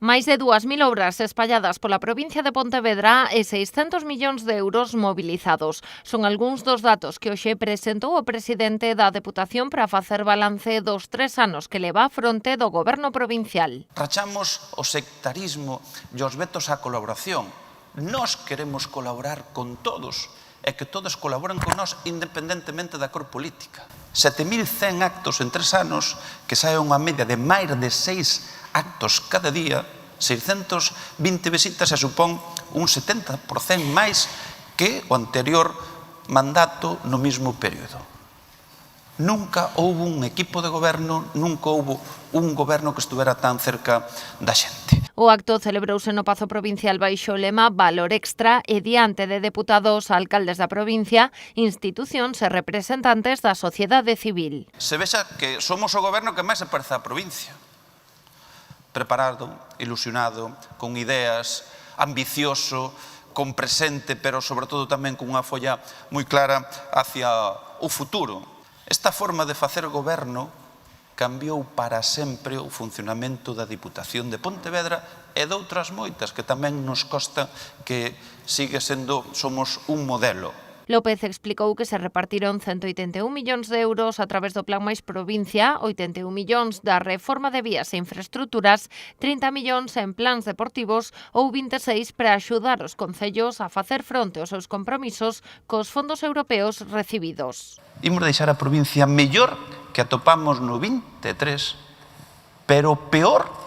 Máis de 2.000 obras espalladas pola provincia de Pontevedra e 600 millóns de euros mobilizados. Son algúns dos datos que hoxe presentou o presidente da Deputación para facer balance dos 3 anos que leva a fronte do goberno provincial. Rachamos o sectarismo e os vetos á colaboración. Nós queremos colaborar con todos e que todos colaboren con nós independentemente da cor política. 7.100 actos en 3 anos, que sae unha media de máis de 6 actos cada día, 620 visitas e supón un 70% máis que o anterior mandato no mesmo período. Nunca houve un equipo de goberno, nunca houve un goberno que estuvera tan cerca da xente. O acto celebrouse no Pazo Provincial baixo o lema Valor Extra e diante de deputados, alcaldes da provincia, institucións e representantes da sociedade civil. Se vexa que somos o goberno que máis se parece á provincia. Preparado, ilusionado, con ideas, ambicioso, con presente, pero sobre todo tamén con unha folla moi clara hacia o futuro. Esta forma de facer goberno cambiou para sempre o funcionamento da Diputación de Pontevedra e de outras moitas que tamén nos consta que somos un modelo. López explicou que se repartiron 181 millóns de euros a través do Plan Máis Provincia, 81 millóns da reforma de vías e infraestruturas, 30 millóns en plans deportivos ou 26 para axudar os concellos a facer fronte aos seus compromisos cos fondos europeos recibidos. Imos deixar a provincia mellor que atopamos no 23, pero peor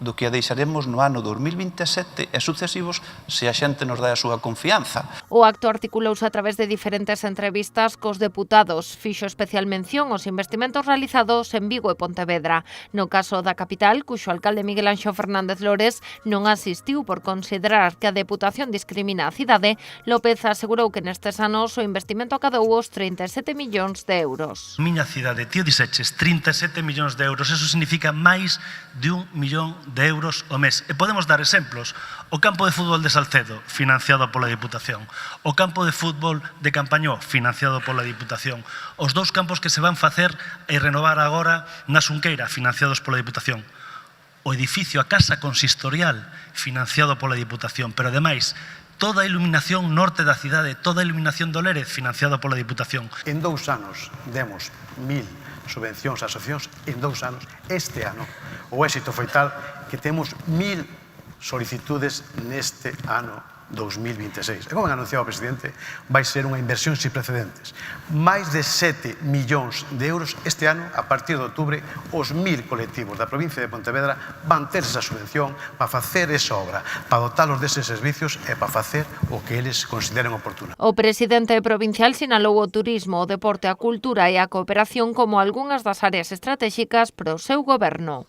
do que a deixaremos no ano 2027 e sucesivos se a xente nos dá a súa confianza. O acto articulouse a través de diferentes entrevistas cos deputados. Fixo especial mención aos investimentos realizados en Vigo e Pontevedra. No caso da capital, cuxo alcalde Miguel Anxo Fernández Lores non asistiu por considerar que a Deputación discrimina a cidade, López asegurou que nestes anos o investimento acadou os 37 millóns de euros. Miña cidade, tío dixeches, 37 millóns de euros, eso significa máis de 1 millón de euros ao mes. E podemos dar exemplos. O campo de fútbol de Salcedo, financiado pola Diputación. O campo de fútbol de Campañó, financiado pola Diputación. Os 2 campos que se van facer e renovar agora na Xunqueira, financiados pola Diputación. O edificio, a casa consistorial, financiado pola Diputación. Pero, ademais, toda a iluminación norte da cidade, toda a iluminación do Lérez, financiada pola Diputación. En 2 anos demos 1.000 subvencións a asociacións, en 2 anos, este ano, o éxito foi tal que temos 1.000 solicitudes neste ano 2026. E como anunciaba o presidente, vai ser unha inversión sin precedentes. Máis de 7 millóns de euros este ano, a partir de outubro, os 1.000 colectivos da provincia de Pontevedra van ter esa subvención para facer esa obra, para dotalos deses servicios e para facer o que eles consideren oportuno. O presidente provincial sinalou o turismo, o deporte, a cultura e a cooperación como algunhas das áreas estratégicas para o seu goberno.